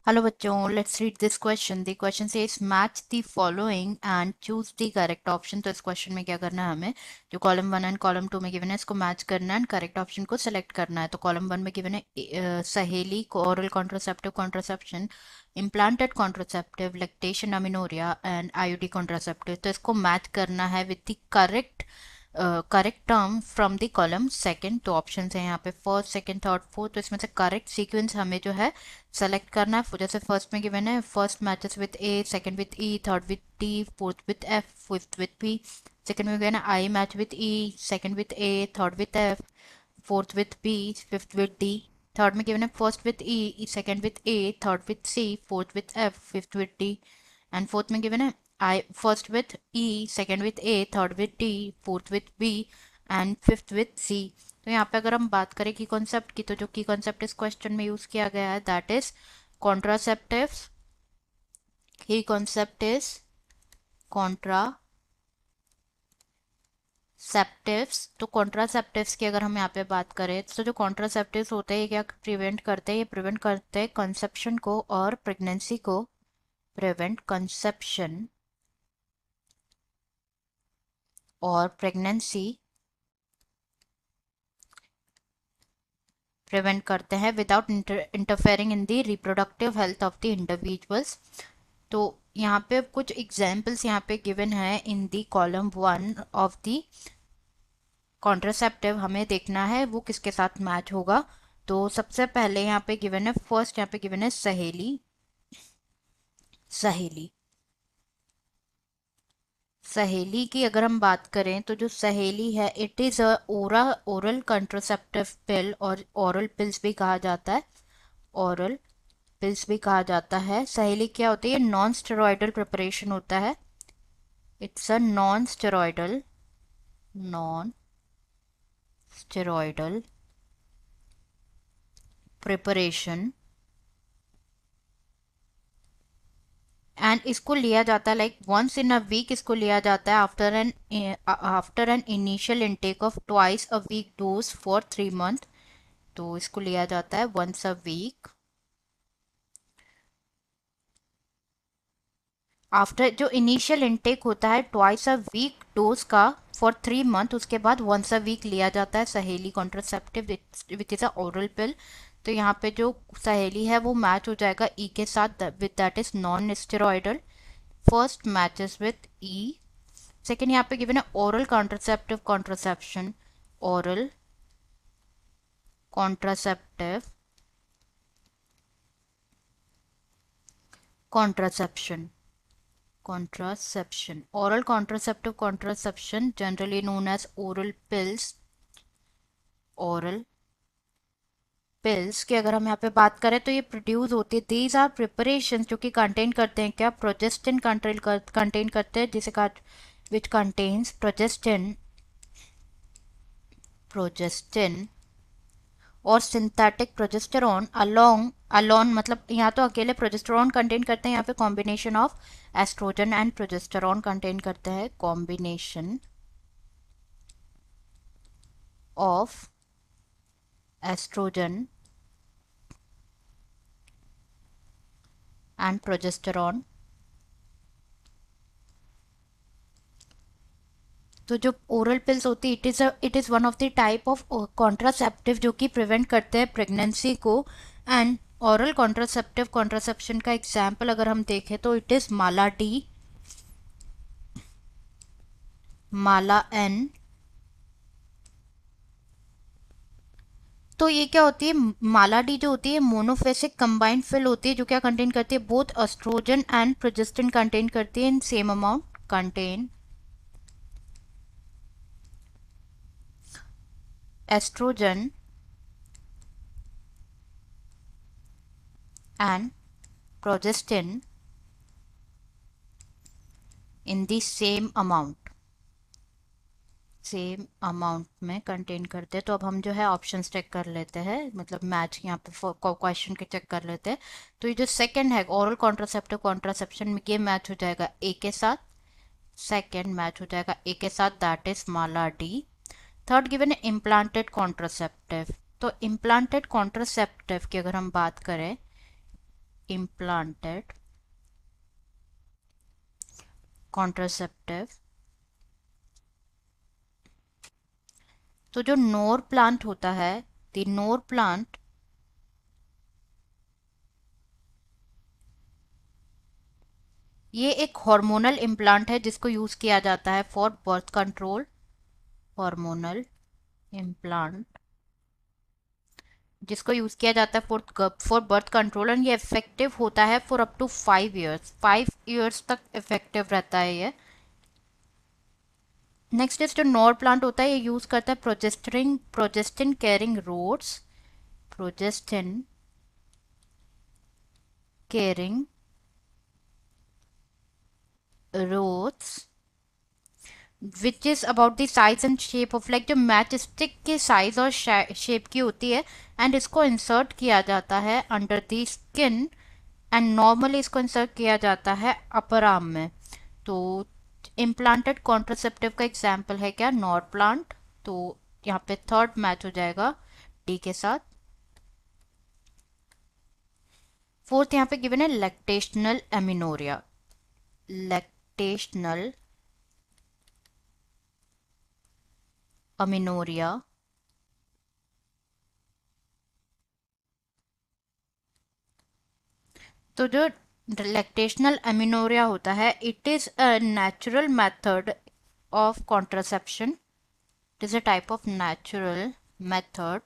Hello बच्चों, let's read this question. The question says match the following and choose the correct option. तो इस question में क्या करना है हमें, जो कॉलम 1 एंड कॉलम 2 में गिवन है इसको मैच करना है एंड करेक्ट ऑप्शन को सेलेक्ट करना है। तो कॉलम 1 में गिवन है Saheli, oral contraceptive contraception, implanted contraceptive, lactation amenorrhea and IUD contraceptive. तो इसको मैच करना है with the correct term from the column second. तो ऑप्शन है यहाँ पे फर्स्ट, सेकंड, थर्ड, फोर्थ। तो इसमें से करेक्ट सीक्वेंस हमें जो है सेलेक्ट करना है। जैसे फर्स्ट में गिवन है first matches with A, second with E, third with T, fourth with F, fifth with P. Second में गिवन है I match with E, second with A, third with F, fourth with P, fifth with D. Third में given है first with E, second with A, third with C, fourth with F, fifth with D. And fourth में given है I first with E, second with A, third with D, fourth with B and fifth with C. तो यहाँ पे अगर हम बात करें की कॉन्सेप्ट की, तो जो की कॉन्सेप्ट इस क्वेश्चन में यूज किया गया है दैट इज कॉन्ट्रासेप्टिव्स। की कॉन्सेप्ट इज कॉन्ट्रासेप्टिव्स। तो कॉन्ट्रासेप्टिव्स की अगर हम यहाँ पे बात करें तो जो कॉन्ट्रासेप्टिव्स होते हैं ये क्या प्रिवेंट करते हैं, ये प्रिवेंट करते हैं कंसेप्शन को और प्रेगनेंसी को। प्रिवेंट कंसेप्शन और प्रेगनेंसी प्रिवेंट करते हैं without interfering in the reproductive health of the individuals. तो यहाँ पे कुछ एग्जाम्पल्स यहाँ पे गिवन है in the column 1 of the contraceptive. हमें देखना है वो किसके साथ मैच होगा। तो सबसे पहले यहाँ पे गिवन है फर्स्ट, यहाँ पे गिवन है सहेली। सहेली सहेली की अगर हम बात करें तो जो सहेली है it is a oral contraceptive pill, और ओरल पिल्स भी कहा जाता है। ओरल पिल्स भी कहा जाता है। सहेली क्या होती है, नॉन स्टेरॉइडल प्रिपरेशन होता है। It's a non steroidal preparation and इसको लिया जाता है like once in a week. इसको लिया जाता है after an initial intake of twice a week dose for 3 month. तो इसको लिया जाता है वंस अ वीक आफ्टर जो इनिशियल इनटेक होता है ट्वाइस अ वीक डोज का फॉर 3 मंथ, उसके बाद वंस अ वीक लिया जाता है Saheli contraceptive which is a oral पिल। तो यहाँ पे जो सहेली है वो मैच हो जाएगा ई के साथ with that is non steroidal. First matches with E. Second यहाँ पे गिवन है oral contraceptive contraception. Oral contraceptive contraception. contraception, oral contraceptive contraception generally known as oral pills। oral pills की अगर हम यहाँ पे बात करें तो ये प्रोड्यूस होती है, दीज आर प्रिपरेशन जो कि कंटेन करते हैं क्या, प्रोजेस्टिन कंटेन करते हैं, जिसे कहा विच कंटेन्स प्रोजेस्टिन और सिंथेटिक प्रोजेस्टेरॉन अलोंग अलोन, मतलब यहाँ तो अकेले प्रोजेस्टेरॉन कंटेन करते हैं, यहाँ पे combination of estrogen and progesterone contain करते हैं। Combination of estrogen and progesterone. तो जो ओरल पिल्स होती है it is one of the type of contraceptive जो कि प्रिवेंट करते हैं प्रेगनेंसी को। एंड ओरल कॉन्ट्रासेप्टिव कॉन्ट्रासेप्शन का एग्जाम्पल अगर हम देखें तो it is Mala D, Mala N. तो ये क्या होती है, माला डी जो होती है मोनोफेसिक कंबाइंड फिल होती है, जो क्या कंटेन करती है both estrogen and progestin contain करती है in same amount. Contain estrogen and progestin in the same amount में कंटेन करते हैं। तो अब हम जो है ऑप्शंस चेक कर लेते हैं, मतलब मैच यहाँ पे क्वेश्चन के चेक कर लेते हैं। तो ये जो सेकंड है ओरल कॉन्ट्रासेप्टिव कॉन्ट्रासेप्शन में ये मैच हो जाएगा ए के साथ। सेकंड मैच हो जाएगा ए के साथ, that is Mala D. Third given है इम्प्लांटेड कॉन्ट्रासेप्टिव। तो इम्प्लांटेड कॉन्ट्रासेप्टिव की अगर हम बात करें implanted contraceptive। तो जो नोर प्लांट होता है, द नोर प्लांट ये एक हार्मोनल इम्प्लांट है जिसको यूज किया जाता है for birth control. Hormonal implant जिसको यूज किया जाता है फॉर बर्थ कंट्रोल, एंड ये इफेक्टिव होता है for up to 5 years. 5 years तक इफेक्टिव रहता है ये। नेक्स्ट इज जो नॉर प्लांट होता है, ये यूज करता है progestin carrying rods. Progestin carrying rods which is about the size and shape of, like जो मैच स्टिक के साइज और शेप की होती है, एंड इसको इंसर्ट किया जाता है under the skin, and normally इसको इंसर्ट किया जाता है अपर आर्म में। तो इम्प्लांटेड कॉन्ट्रासेप्टिव का एग्जाम्पल है क्या, नॉर प्लांट। तो यहाँ पे थर्ड मैच हो जाएगा डी के साथ। फोर्थ यहाँ पे गिवन है लैक्टेशनल एमिनोरिया। लैक्टेशनल अमिनोरिया तो जो लैक्टेशनल एमिनोरिया होता है, it is a natural method of contraception. It is a type of natural method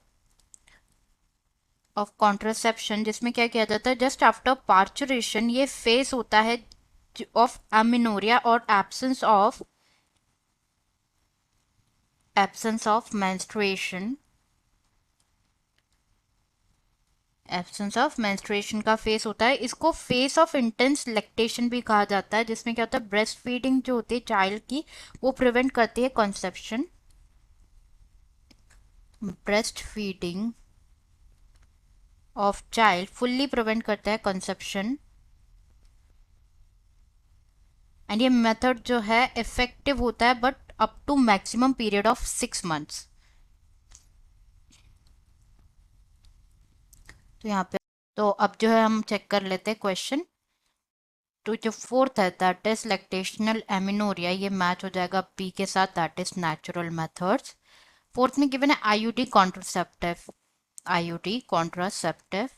of contraception जिसमें क्या किया जाता है, जस्ट आफ्टर पार्चुरेशन ये फेस होता है ऑफ एमिनोरिया और absence of menstruation. Absence of menstruation का फेस होता है। इसको फेस ऑफ इंटेंस लैक्टेशन भी कहा जाता है, जिसमें क्या होता है, ब्रेस्ट फीडिंग जो होती है चाइल्ड की, वो प्रिवेंट करती है conception. Breast feeding of child fully prevent करता है कंसेप्शन, एंड ये मेथड जो है इफेक्टिव होता है but up to maximum period of 6 months. तो यहाँ पे तो अब जो है हम चेक कर लेते हैं क्वेश्चन। तो जो फोर्थ है दैट इज लैक्टेशनल एमिनोरिया, ये मैच हो जाएगा पी के साथ, that is natural methods. Fourth में गिवन है IUD contraceptive. IUD contraceptive,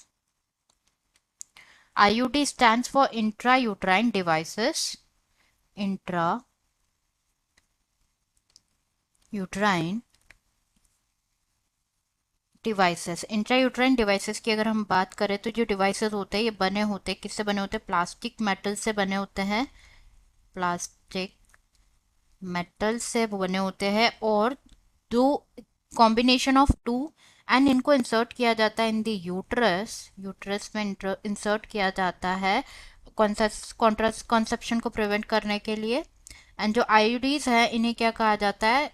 IUD stands for intra uterine devices. Intra uterine devices. Intra uterine devices की अगर हम बात करें तो जो डिवाइसेस होते हैं ये बने होते हैं, किससे बने होते हैं, प्लास्टिक मेटल से बने होते हैं। प्लास्टिक मेटल से बने होते हैं, और दो कॉम्बिनेशन ऑफ टू, एंड इनको इंसर्ट किया जाता है इन द यूट्रस। यूट्रस में इंसर्ट किया जाता है कॉन्सेप्शन को प्रिवेंट करने के लिए। एंड जो आईयूडीज है इन्हें क्या कहा जाता है,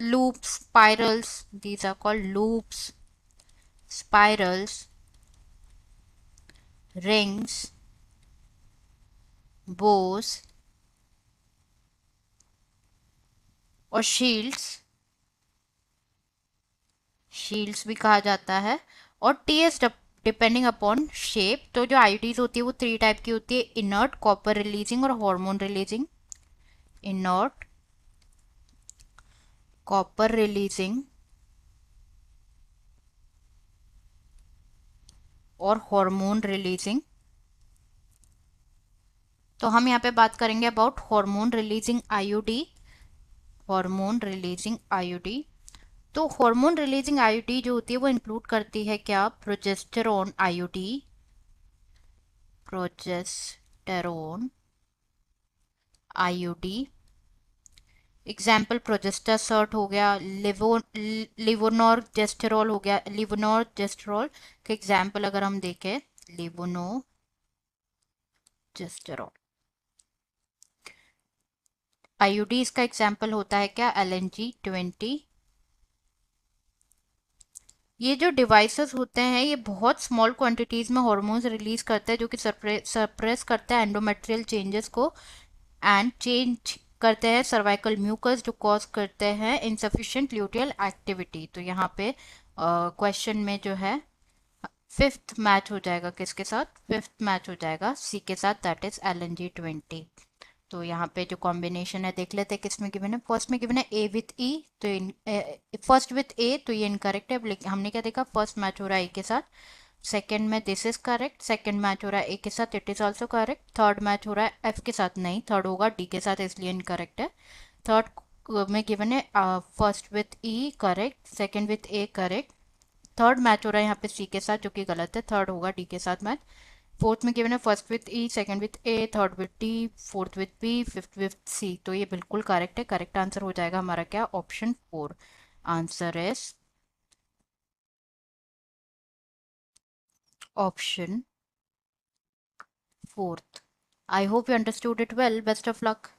loops, spirals. These are called loops, spirals, rings, bows और शील्ड्स। शील्ड्स भी कहा जाता है। और टीएस डिपेंडिंग अपॉन शेप। तो जो आईडीज होती है वो 3 टाइप की होती है, इनर्ट, कॉपर रिलीजिंग और hormone releasing. Inert, copper releasing और हार्मोन रिलीजिंग। तो हम यहाँ पे बात करेंगे about hormone releasing IUD. Hormone releasing IUD, तो हार्मोन रिलीजिंग आईयूडी जो होती है वो इंक्लूड करती है क्या, progesterone IUD. Progesterone IUD, example Progestasert हो गया, लिवोनोर जेस्टेरॉल हो गया। लिवोनोर जेस्टेरॉल का एग्जाम्पल अगर हम देखें, लिवोनो जेस्टेरॉल। आईयूडी इसका एग्जाम्पल होता है क्या, LNG-20। ये जो डिवाइसेस होते हैं ये बहुत स्मॉल क्वांटिटीज में हार्मोन्स रिलीज करते हैं जो कि सप्रेस करते हैं एंडोमेट्रियल चेंजेस को, एंड चेंज करते हैं सर्वाइकल म्यूकस जो कॉज करते हैं इनसफिशिएंट ल्यूटियल एक्टिविटी। तो यहाँ पे क्वेश्चन में जो है फिफ्थ मैच हो जाएगा किसके साथ, फिफ्थ मैच हो जाएगा सी के साथ, दैट इज LNG20। तो यहाँ पे जो कॉम्बिनेशन है देख लेते हैं किसमें गिवन है। फर्स्ट में गिवन है ए विथ ई, तो फर्स्ट विथ ए, तो ये इनकरेक्ट है, लेकिन हमने क्या देखा, फर्स्ट मैच हो रहा है ए के साथ। सेकंड में this is correct, second match हो रहा है ए के साथ, it is also correct. Third match हो रहा है एफ के साथ, नहीं, थर्ड होगा डी के साथ, इसलिए इनकरेक्ट है। थर्ड में गिवन है first with E correct, second with A correct. Third match हो रहा है यहाँ पे सी के साथ, जो कि गलत है, थर्ड होगा डी के साथ मैच। फोर्थ में गिवन है first with E, second with A, third with D, fourth with B, fifth with C, तो ये बिल्कुल करेक्ट है। करेक्ट आंसर हो जाएगा हमारा क्या, option 4। Answer is option 4th। I hope you understood it well, best of luck.